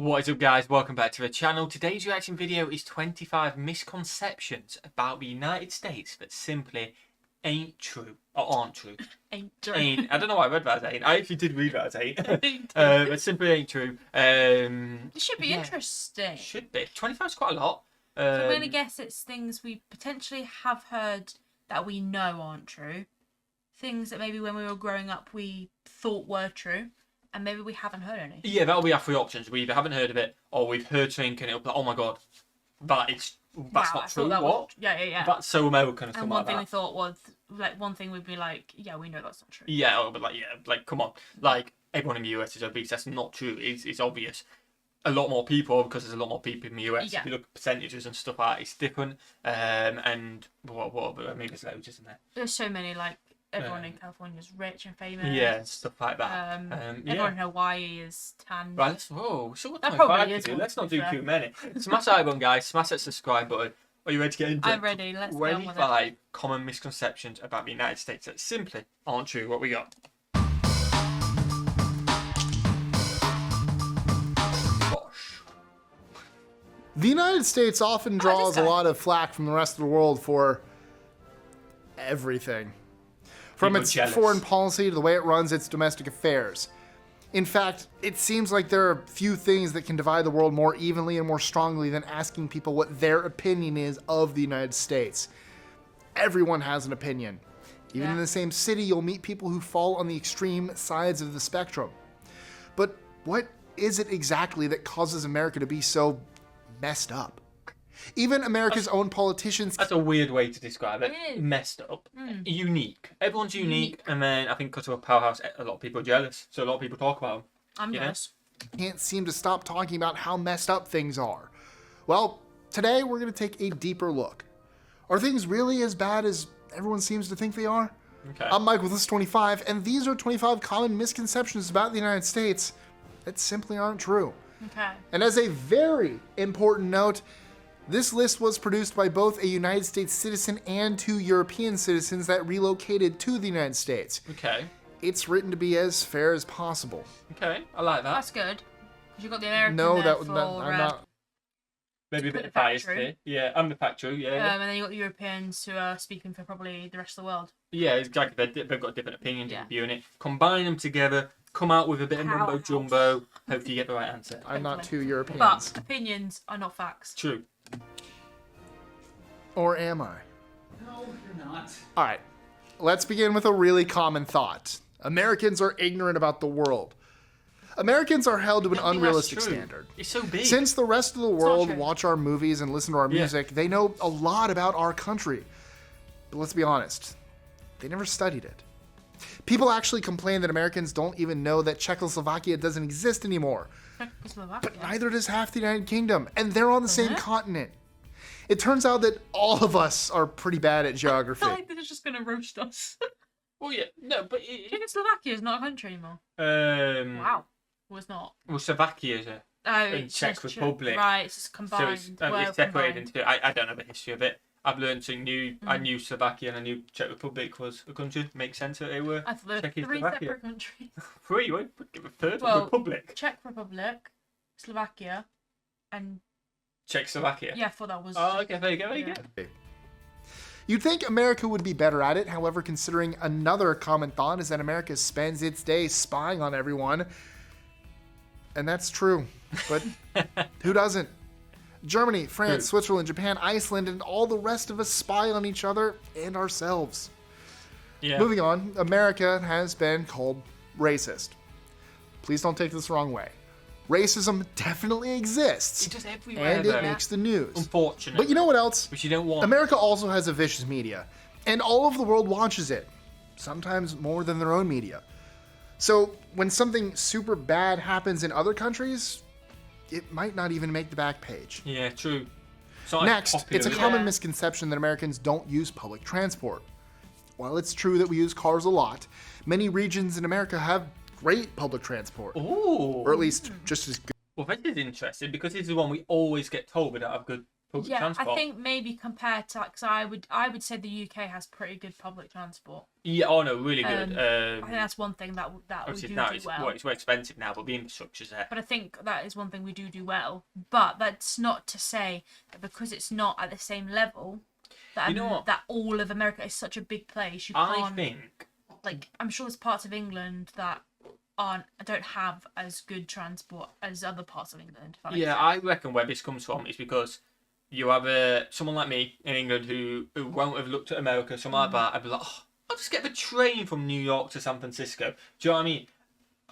What is up, guys? Welcome back to the channel. Today's reaction video is 25 misconceptions about the United States that simply ain't true or aren't true. Ain't true. I don't know why I read that as ain't. I actually did read that as ain't. But simply ain't true. It should be interesting. Should be. 25 is quite a lot. So I'm going to guess it's things we potentially have heard that we know aren't true. Things that maybe when we were growing up we thought were true. And maybe we haven't heard any. Yeah, that'll be our three options. We either haven't heard of it, or we've heard something and it'll be like, oh my god, that's not true. What? Yeah. That's so American. And one thing we thought was, like, one thing we'd be like, yeah, we know that's not true. Yeah, but like, come on. Like, everyone in the US is obese. That's not true. It's obvious. A lot more people, because there's a lot more people in the US. Yeah. If you look at percentages and stuff like that, it's different. And maybe there's loads, isn't there? There's so many, like, everyone in California is rich and famous. Yeah, stuff like that. Everyone in Hawaii is tan. Right, so what That time probably is. Let's not do too many. Smash that button, guys. Smash that subscribe button. Are you ready to get into it? I'm ready. Let's go on with it. 25 common misconceptions about the United States that simply aren't true. What we got? Gosh. The United States often draws a lot of flack from the rest of the world for everything. From its foreign policy to the way it runs its domestic affairs. In fact, it seems like there are few things that can divide the world more evenly and more strongly than asking people what their opinion is of the United States. Everyone has an opinion. Even in the same city, you'll meet people who fall on the extreme sides of the spectrum. But what is it exactly that causes America to be so messed up? Even America's own politicians... That's a weird way to describe it. It is. Messed up. Unique. Everyone's unique. And then I think because of a powerhouse, a lot of people are jealous. So a lot of people talk about them. I'm jealous. Can't seem to stop talking about how messed up things are. Well, today we're going to take a deeper look. Are things really as bad as everyone seems to think they are? Okay. I'm Mike with List 25, and these are 25 common misconceptions about the United States that simply aren't true. Okay. And as a very important note, this list was produced by both a United States citizen and 2 European citizens that relocated to the United States. Okay. It's written to be as fair as possible. Okay, I like that. That's good. Because you got the American No, there I'm for, not. Maybe a bit the of bias factory. here. Yeah, I'm the factory, yeah. and then you got the Europeans who are speaking for probably the rest of the world. Yeah, exactly. They've got different opinions Yeah. and view in it. Combine them together, come out with a bit of mumbo jumbo. Hopefully you get the right answer. I'm not 2 Europeans. But opinions are not facts. True. Or am I? No, you're not. Alright, let's begin with a really common thought. Americans are ignorant about the world. Americans are held to an unrealistic standard. It's so big. Since the rest of the world true. watch our movies and listen to our music, they know a lot about our country. But let's be honest, they never studied it. People actually complain that Americans don't even know that Czechoslovakia doesn't exist anymore. But neither does half the United Kingdom, and they're on the same continent. It turns out that all of us are pretty bad at geography. I feel like they're just going to roast us. Well, yeah, no, but... Czechoslovakia is not a country anymore. Wow. Well, it's not. Well, Slovakia is a Czech Republic. Right, it's just combined. So it's separated into... I don't know the history of it. I've learned something new. I knew Slovakia and I knew Czech Republic was a country. Makes sense that they were. I thought there were 3 separate countries. 3? You won't give a third? Well, Republic? Czech Republic, Slovakia, and... Czechoslovakia? Yeah, I thought that was... Oh, okay, there you go, there you go. You'd think America would be better at it, however, considering another common thought is that America spends its day spying on everyone. And that's true, but who doesn't? Germany, France, Switzerland, Japan, Iceland, and all the rest of us spy on each other and ourselves. Yeah. Moving on, America has been called racist. Please don't take this the wrong way. Racism definitely exists. It's just everywhere, and it makes the news. Unfortunately. But you know what else? Which you don't want. America also has a vicious media, and all of the world watches it, sometimes more than their own media. So when something super bad happens in other countries, it might not even make the back page. Yeah, true. Next, it's a common misconception that Americans don't use public transport. While it's true that we use cars a lot, many regions in America have great public transport. Ooh. Or at least just as good. Well, this is interesting because this is one we always get told we don't have good public Yeah, transport. I think maybe compared to, because I would say the UK has pretty good public transport. Yeah, oh no, really good. I think that's one thing that we obviously do now do it's, well. well, it's more expensive now, but the infrastructure's there. But I think that is one thing we do well. But that's not to say that because it's not at the same level, that You know what? that all of America is such a big place. You I can't, think like, I'm sure there's parts of England that don't have as good transport as other parts of England. If that makes yeah, sense. I reckon where this comes from is because you have someone like me in England who won't have looked at America, something like that. I'd be like, oh, I'll just get the train from New York to San Francisco. Do you know what I mean?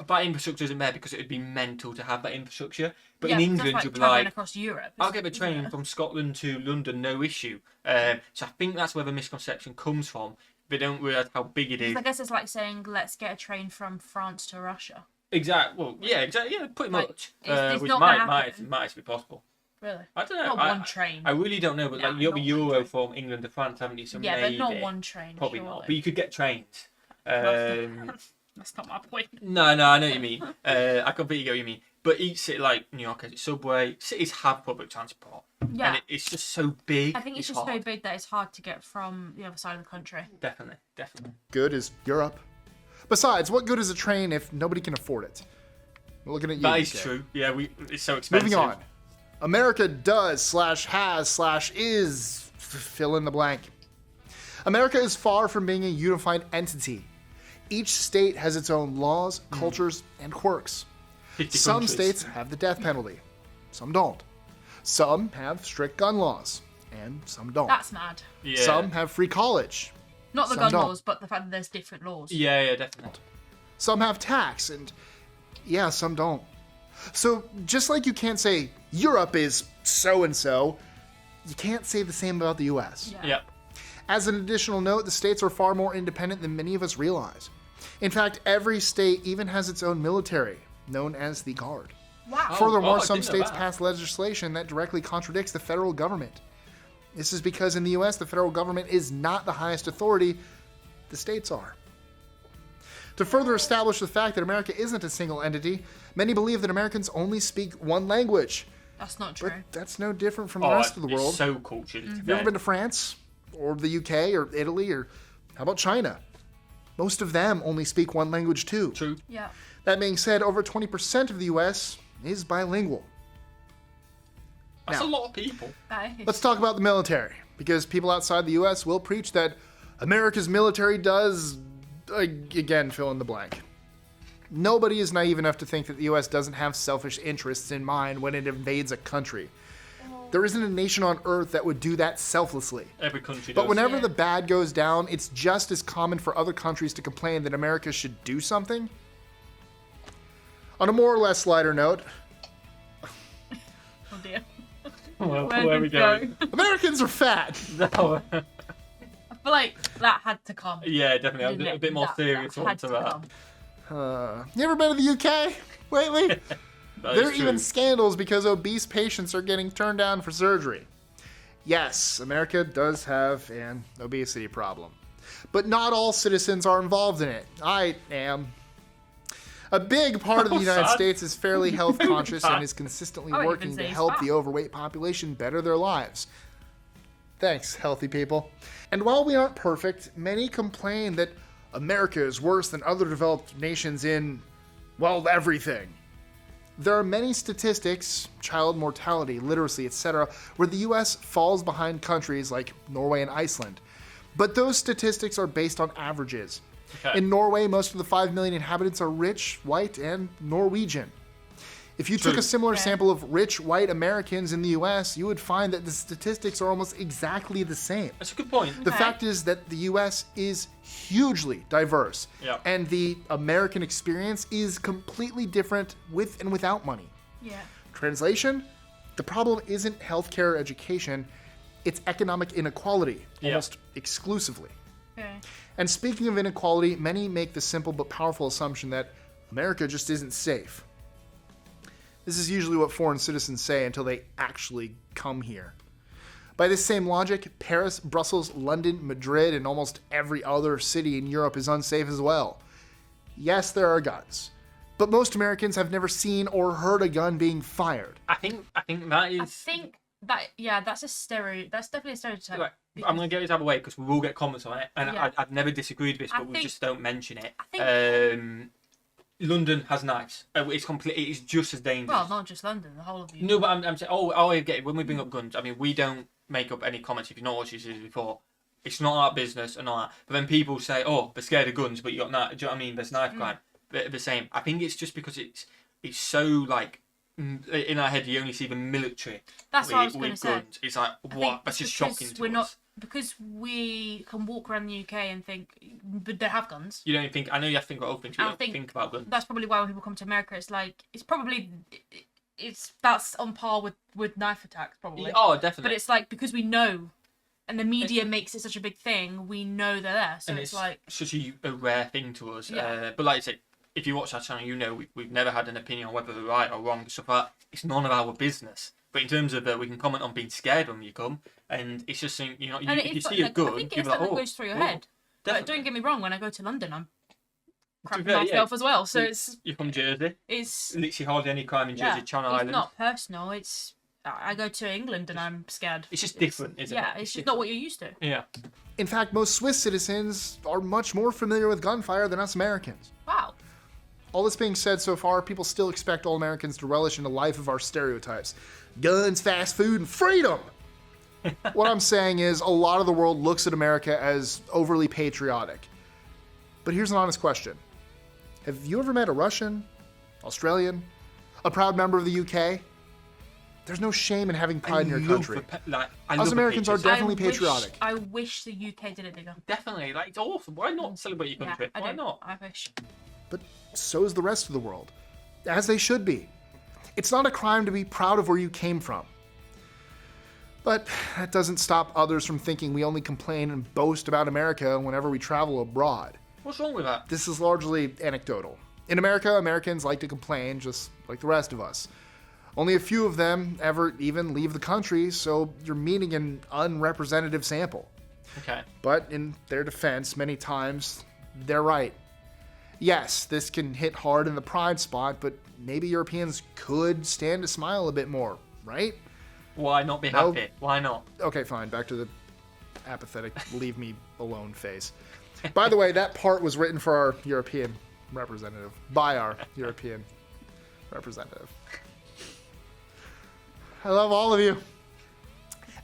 That infrastructure isn't there because it would be mental to have that infrastructure. But Yeah, in because England, that's you'd be travelling like, across Europe. I'll get the train from Scotland to London, no issue. So I think that's where the misconception comes from. They don't realise how big it is. I guess it's like saying, let's get a train from France to Russia. Exactly. Well, yeah, exactly. Yeah, pretty Like, much. it's Which not might gonna happen. actually be possible. Really? I don't know. Not one train. I really don't know, but Nah, like you have a not one Euro train. from England to France, haven't you? So Yeah, maybe, but not one train. Probably surely. not. But you could get trains. That's not my point. No, I know what you mean. I completely get what you mean. But each city, like New York, has its subway. Cities have public transport, Yeah. and it's just so big. I think it's just so hard. big that it's hard to get from the other side of the country. Definitely. Good is Europe. Besides, what good is a train if nobody can afford it? We're looking at you. That is UK. true. Yeah, it's so expensive. Moving on. America does/has/is fill in the blank. America is far from being a unified entity. Each state has its own laws, cultures, and quirks. 50 Some countries. states have the death penalty. Some don't. Some have strict gun laws, and some don't. That's mad. Yeah. Some have free college. Not the Some gun don't. laws, but the fact that there's different laws. Yeah, definitely. Some have tax, and yeah, some don't. So just like you can't say Europe is so-and-so, you can't say the same about the US. Yeah. Yep. As an additional note, the states are far more independent than many of us realize. In fact, every state even has its own military, known as the Guard. Wow. Furthermore, I some didn't know states that. pass legislation that directly contradicts the federal government. This is because in the US, the federal government is not the highest authority, the states are. To further establish the fact that America isn't a single entity, many believe that Americans only speak one language. That's not true. But that's no different from the rest of the world. It's so cultured. Have you ever been to France? Or the UK? Or Italy? Or how about China? Most of them only speak one language too. True. Yeah. That being said, over 20% of the US is bilingual. That's Now, a lot of people. That is. Let's talk about the military, because people outside the US will preach that America's military does, again, fill in the blank. Nobody is naive enough to think that the US doesn't have selfish interests in mind when it invades a country. There isn't a nation on earth that would do that selflessly. Every country does. But whenever Yeah. the bad goes down, it's just as common for other countries to complain that America should do something. On a more or less lighter note, Oh dear. Well, Where where did we we go? going? Americans are fat. No. I feel like that had to come. Yeah, definitely. Didn't A it? bit more That serious had one to to that. come. You ever been to the UK lately? That There are is even true. scandals because obese patients are getting turned down for surgery. Yes, America does have an obesity problem. But not all citizens are involved in it. I am. A big part of the United Sad. States is fairly health conscious and is consistently I wouldn't working even to say he's help fat. the overweight population better their lives. Thanks, healthy people. And while we aren't perfect, many complain that America is worse than other developed nations in, well, everything. There are many statistics, child mortality, literacy, etc., where the US falls behind countries like Norway and Iceland. But those statistics are based on averages. Okay. In Norway, most of the 5 million inhabitants are rich, white, and Norwegian. If you took True. a similar Okay. sample of rich, white Americans in the US, you would find that the statistics are almost exactly the same. That's a good point. The Okay. fact is that the US is hugely diverse, Yeah. and the American experience is completely different with and without money. Yeah. Translation? The problem isn't healthcare or education, it's economic inequality, Yeah. almost exclusively. Okay. And speaking of inequality, many make the simple but powerful assumption that America just isn't safe. This is usually what foreign citizens say until they actually come here. By this same logic, Paris, Brussels, London, Madrid, and almost every other city in Europe is unsafe as well. Yes, there are guns, but most Americans have never seen or heard a gun being fired. I think that is. I think That's definitely a stereotype. Right. I'm going to get this out of the way because we will get comments on it, and Yeah. I'd never disagreed with this, but we just don't mention it. I think London has knives. It's just as dangerous. well, not just London, the whole of you. No, but I'm saying, I get it. When we bring up guns, I mean, we don't make up any comments. If you've not watched this before, it's not our business and all that. But then people say, oh, they're scared of guns, but you got knife. Do you know what I mean? There's knife crime. They're the same. I think it's just because it's so like in our head you only see the military. That's what I was going to say. Guns. It's like what? That's just shocking to us. Because we can walk around the UK and think, but they have guns. You don't think. I know you have to think about other things. You don't think about guns. That's probably why when people come to America, it's that's on par with knife attacks probably. Oh, definitely. But it's like because we know, and the media makes it such a big thing, we know they're there. So it's like such a rare thing to us. Yeah. But like I say, if you watch our channel, you know we've never had an opinion on whether they're right or wrong. Stuff like that. It's none of our business. But in terms of we can comment on being scared when you come, and it's just saying, if you see a gun, I think you're like, that goes through your head. Definitely. But don't get me wrong, when I go to London, I'm crapping myself as well. So you're from Jersey. It's literally hardly any crime in Jersey, Channel Islands. It's not personal. It's I go to England and I'm scared. It's just different, isn't it? Yeah, it's just not what you're used to. Yeah. In fact, most Swiss citizens are much more familiar with gunfire than us Americans. Wow. All this being said so far, people still expect all Americans to relish in a life of our stereotypes. Guns, fast food, and freedom! What I'm saying is, a lot of the world looks at America as overly patriotic. But here's an honest question. Have you ever met a Russian, Australian, a proud member of the UK? There's no shame in having pride in your country. Us Americans are definitely patriotic. I wish the UK did it bigger. Definitely. It's awesome. Why not celebrate your country? Why not? I wish. But so is the rest of the world. As they should be. It's not a crime to be proud of where you came from. But that doesn't stop others from thinking we only complain and boast about America whenever we travel abroad. What's wrong with that? This is largely anecdotal. In America, Americans like to complain just like the rest of us. Only a few of them ever even leave the country, so you're meeting an unrepresentative sample. Okay. But in their defense, many times, they're right. Yes, this can hit hard in the pride spot, but maybe Europeans could stand to smile a bit more, right? Why not be happy? Why not? Okay, fine. Back to the apathetic, leave me alone face. By the way, that part was written for our European representative. By our European representative. I love all of you.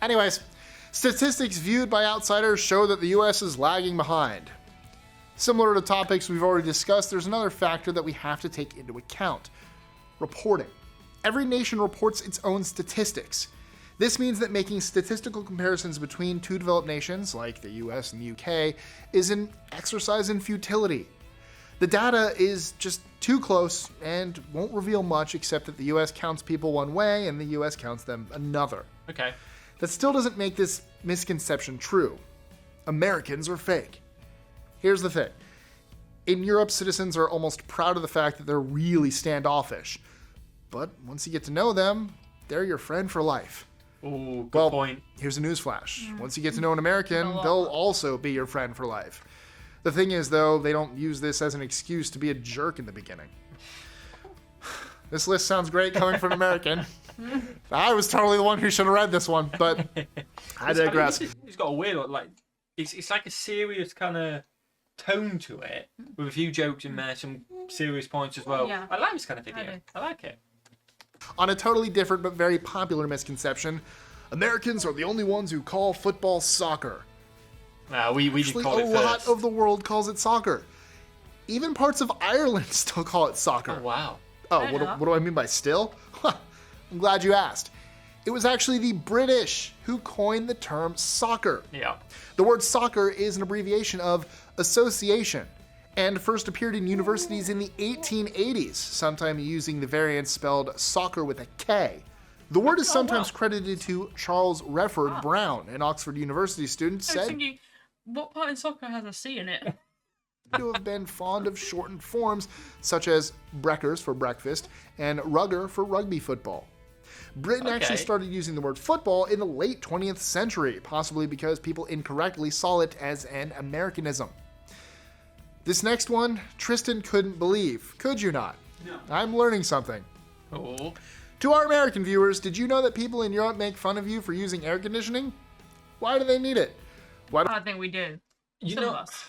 Anyways, statistics viewed by outsiders show that the U.S. is lagging behind. Similar to topics we've already discussed, there's another factor that we have to take into account. Reporting. Every nation reports its own statistics. This means that making statistical comparisons between two developed nations, like the US and the UK, is an exercise in futility. The data is just too close and won't reveal much except that the US counts people one way and the US counts them another. Okay. That still doesn't make this misconception true. Americans are fake. Here's the thing. In Europe, citizens are almost proud of the fact that they're really standoffish. But once you get to know them, they're your friend for life. Ooh, good point. Here's a newsflash. Once you get to know an American, they'll also be your friend for life. The thing is, though, they don't use this as an excuse to be a jerk in the beginning. This list sounds great coming from an American. I was totally the one who should have read this one, but I digress. It's got a weird, it's like a serious kind of tone to it, with a few jokes in there, some serious points as well. Yeah. I like this kind of video. I like it. On a totally different but very popular misconception, Americans are the only ones who call football soccer. We did call it first. A lot of the world calls it soccer. Even parts of Ireland still call it soccer. Oh, wow. Oh, what do I mean by still? I'm glad you asked. It was actually the British who coined the term soccer. Yeah. The word soccer is an abbreviation of association and first appeared in universities in the 1880s, sometimes using the variant spelled soccer with a K. The word is sometimes credited to Charles Redford Brown, an Oxford University student, I was thinking, what part in soccer has a C in it? to have been fond of shortened forms such as brekkers for breakfast and rugger for rugby football. Britain actually started using the word football in the late 20th century, possibly because people incorrectly saw it as an Americanism. This next one, Tristan couldn't believe. Could you not? No. I'm learning something. Oh. To our American viewers, did you know that people in Europe make fun of you for using air conditioning? Why do they need it? I think we do. Some of us.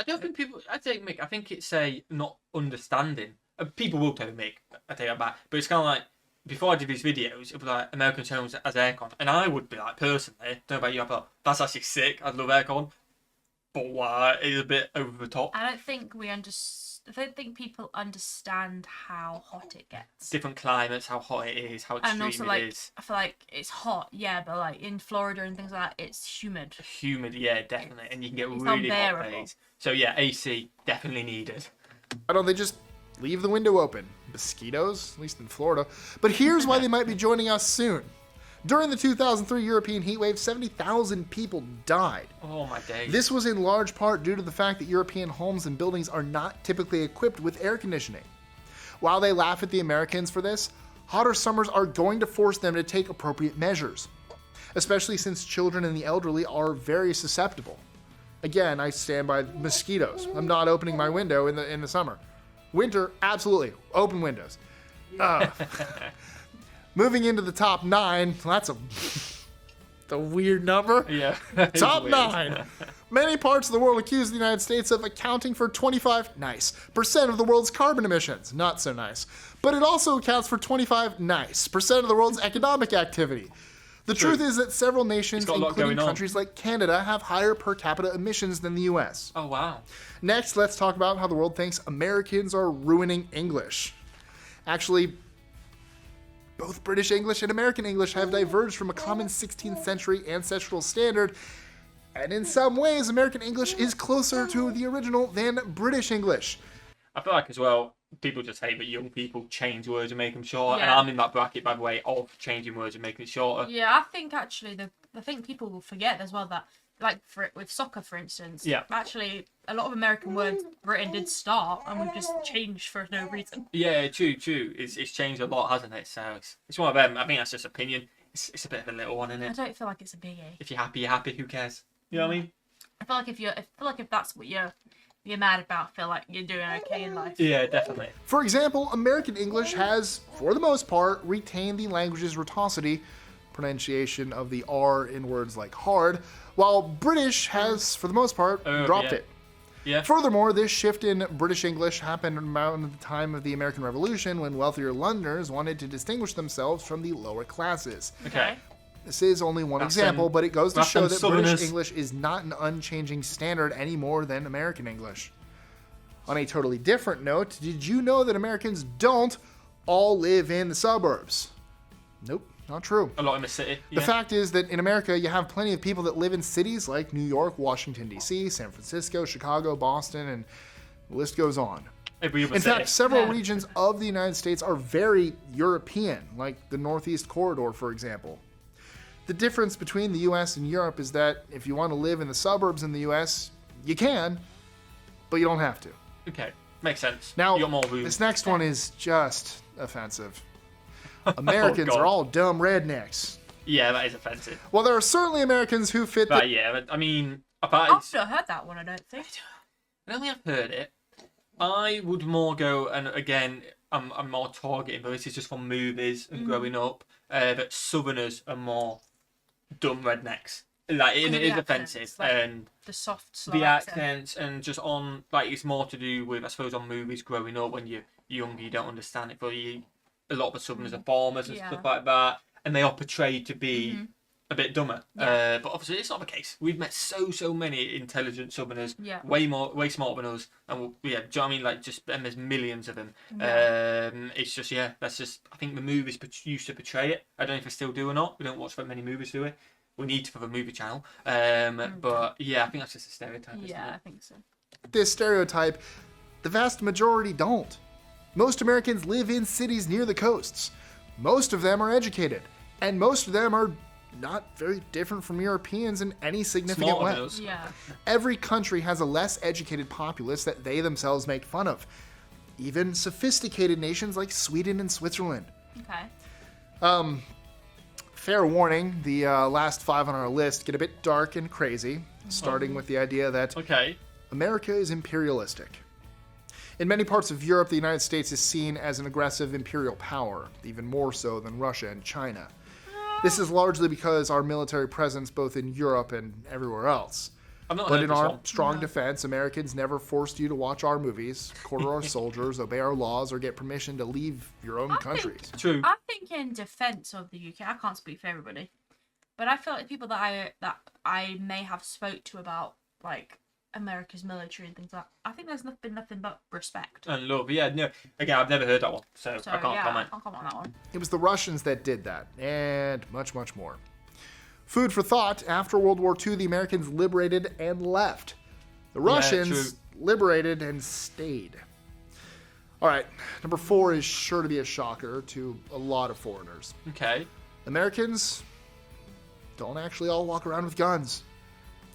I don't think people. I think it's a not understanding. People will tell me, I take that back. But it's kind of like before I did these videos, it was like American homes as aircon, and I would be like, personally, don't know about you, I thought that's actually sick. I'd love aircon, but why? It's a bit over the top. I don't think people understand how hot it gets. Different climates, how hot it is, how extreme and also, it is. I feel like it's hot, yeah, but like in Florida and things like that, it's humid. Humid, yeah, definitely, and you can get really hot days. So yeah, AC definitely needed. Why don't they just leave the window open? Mosquitoes, at least in Florida. But here's why they might be joining us soon. During the 2003 European heatwave, 70,000 people died. Oh my days. This was in large part due to the fact that European homes and buildings are not typically equipped with air conditioning. While they laugh at the Americans for this, hotter summers are going to force them to take appropriate measures, especially since children and the elderly are very susceptible. Again, I stand by mosquitoes. I'm not opening my window in the summer. Winter, absolutely. Open windows. Moving into the top 9. That's a weird number. Yeah. Top 9. Many parts of the world accuse the United States of accounting for 25% of the world's carbon emissions. Not so nice. But it also accounts for 25% of the world's economic activity. The truth is that several nations, including countries like Canada, have higher per capita emissions than the US. Oh, wow. Next, let's talk about how the world thinks Americans are ruining English. Actually, both British English and American English have diverged from a common 16th century ancestral standard, and in some ways, American English is closer to the original than British English. I feel like as well, people just hate that young people change words and make them shorter, Yeah. and I'm in that bracket, by the way, of changing words and making it shorter. Yeah, I think actually, I think people will forget as well that, like with soccer, for instance, yeah, actually, a lot of American words Britain did start, and we've just changed for no reason. Yeah, true. It's changed a lot, hasn't it? So it's one of them. I think that's just opinion. It's a bit of a little one, isn't it? I don't feel like it's a biggie. If you're happy, you're happy. Who cares? You know what I mean? I feel like if that's what you're mad about, I feel like you're doing okay in life. Yeah, definitely. For example, American English has, for the most part, retained the language's rotosity, pronunciation of the R in words like hard, while British has, for the most part, dropped it. Yeah. Furthermore, this shift in British English happened around the time of the American Revolution, when wealthier Londoners wanted to distinguish themselves from the lower classes. Okay. This is only one example, but it goes to show that British English is not an unchanging standard any more than American English. On a totally different note, did you know that Americans don't all live in the suburbs? Nope, not true. A lot in the city. Yeah. The fact is that in America, you have plenty of people that live in cities like New York, Washington, D.C., San Francisco, Chicago, Boston, and the list goes on. In fact, several regions of the United States are very European, like the Northeast Corridor, for example. The difference between the U.S. and Europe is that if you want to live in the suburbs in the U.S., you can, but you don't have to. Okay, makes sense. Now, you got more room. This next one is just offensive. Americans are all dumb rednecks. Yeah, that is offensive. Well, there are certainly Americans who fit But yeah, I mean, I've not heard that one, I don't think. I don't think I've heard it. I would more go, and again, I'm more targeting, but this is just from movies and growing up, that Southerners are more dumb rednecks. Like, it is offensive. Like and the soft the accents, and just on, like, it's more to do with, I suppose, on movies growing up when you're young, you don't understand it, but a lot of the Southerners are farmers and stuff like that, and they are portrayed to be a bit dumber. Yeah. But obviously, it's not the case. We've met so many intelligent Southerners, Yeah. way smarter than us, and do you know what I mean? Like, just, and there's millions of them. Yeah. It's just, that's just, I think the movies used to portray it. I don't know if they still do or not. We don't watch that many movies, do we? We need to for the movie channel. But yeah, I think that's just a stereotype. Yeah, I think so. this stereotype, the vast majority don't. Most Americans live in cities near the coasts. Most of them are educated, and most of them are not very different from Europeans in any significant way. Yeah. Every country has a less educated populace that they themselves make fun of. Even sophisticated nations like Sweden and Switzerland. Okay. Fair warning, the last 5 on our list get a bit dark and crazy, starting with the idea that America is imperialistic. In many parts of Europe, the United States is seen as an aggressive imperial power, even more so than Russia and China. This is largely because our military presence both in Europe and everywhere else. But in our strong defense, Americans never forced you to watch our movies, quarter our soldiers, obey our laws, or get permission to leave your own countries. True. I think in defense of the UK, I can't speak for everybody, but I feel like people that I may have spoke to about like America's military and things like that, I think there's been nothing but respect And love. Yeah, no. Again, I've never heard that one, so I can't comment. I can't comment on that one. It was the Russians that did that, and much, much more. Food for thought, after World War II, the Americans liberated and left. The Russians liberated and stayed. All right, number 4 is sure to be a shocker to a lot of foreigners. Okay. Americans don't actually all walk around with guns.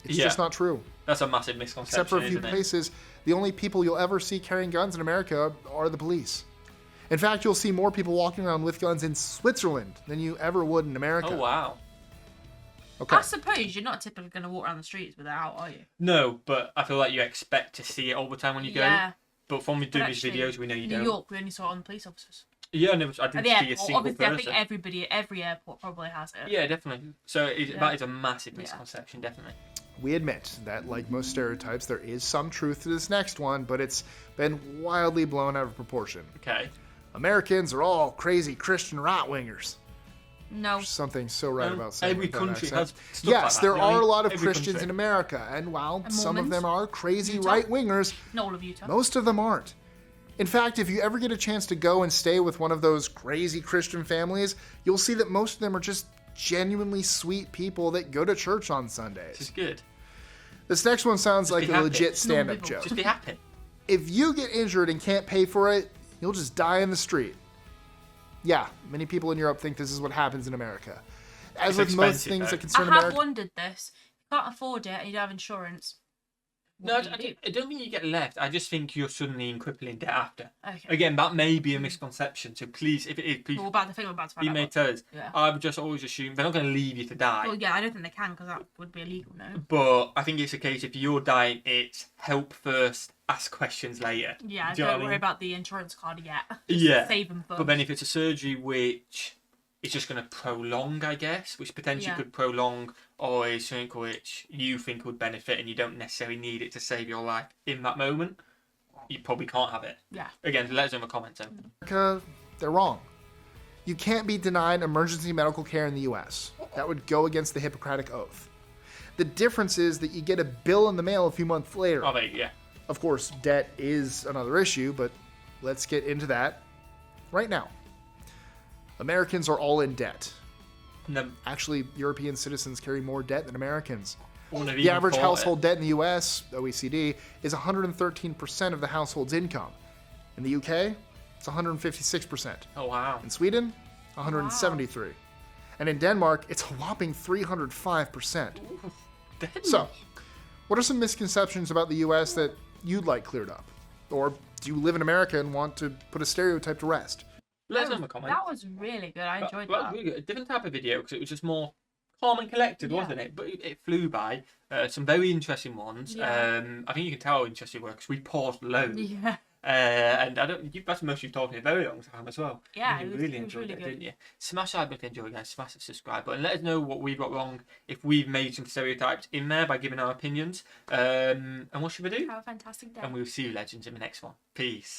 It's just not true. That's a massive misconception, Except for a few places, the only people you'll ever see carrying guns in America are the police. In fact, you'll see more people walking around with guns in Switzerland than you ever would in America. Oh, wow. Okay. I suppose you're not typically going to walk around the streets without, are you? No, but I feel like you expect to see it all the time when you go. Yeah. But from doing these videos, we know you don't. New York, we only saw it on the police officers. Yeah, I didn't see a single obviously, person. I think every airport probably has it. Yeah, definitely. So that is a massive misconception, definitely. We admit that, like most stereotypes, there is some truth to this next one, but it's been wildly blown out of proportion. Okay. Americans are all crazy Christian right-wingers. No. There's something so right about saying every with that country accent. has stuff Yes, like that, there you know what I are a mean? lot of Every Christians country. in America, and while And some of Mormons. them are crazy Utah. right-wingers, Not all of Utah. most of them aren't. In fact, if you ever get a chance to go and stay with one of those crazy Christian families, you'll see that most of them are just genuinely sweet people that go to church on Sundays. Which is good. This next one sounds like be a happy. legit stand-up people. joke. Just be happy. If you get injured and can't pay for it, you'll just die in the street. Yeah, many people in Europe think this is what happens in America. As It's with most expensive, things though. that I concern have America, wondered this. You can't afford it and you don't have insurance. No, What do you I don't think you get left. I just think you're suddenly in crippling debt after. Okay. Again, that may be a misconception. So please, if it is, please We're about to find be out. made to us. Yeah. I would just always assume they're not going to leave you to die. Well, yeah, I don't think they can because that would be illegal, no. But I think it's a case if you're dying, it's help first, ask questions later. Yeah, Do you know don't what I worry mean? about the insurance card yet. Just Yeah. save them But then if it's a surgery which is just going to prolong, I guess, which potentially Yeah. could prolong, or is something which you think would benefit and you don't necessarily need it to save your life in that moment, you probably can't have it. Yeah. Again, let us know in the comments. they're wrong. You can't be denied emergency medical care in the U.S. That would go against the Hippocratic Oath. The difference is that you get a bill in the mail a few months later. Oh, mate, yeah. Of course, debt is another issue, but let's get into that right now. Americans are all in debt. No, Actually, European citizens carry more debt than Americans. wouldn't have The even average thought household debt in the US, OECD, is 113% of the household's income. In the UK, it's 156%. it. Oh, wow. In Sweden, 173. And in Denmark, it's a whopping 305%. So, what are some misconceptions about the US that you'd like cleared up? Or do you live in America and want to put a stereotype to rest? Let us know in the comments. That was really good. I enjoyed That was that. really good. A different type of video because it was just more calm and collected, Yeah. wasn't it? But it flew by. Some very interesting ones. Yeah. I think you can tell how interesting we were because we paused loads. Yeah. And that's the most you've talked in a very long time as well. Yeah, You it was really enjoyed really it, good. didn't you? Smash that button if you enjoyed, guys. Smash the subscribe button. Let us know what we got wrong, if we've made some stereotypes in there by giving our opinions. And what should we do? Have a fantastic day. And we'll see you, legends, in the next one. Peace.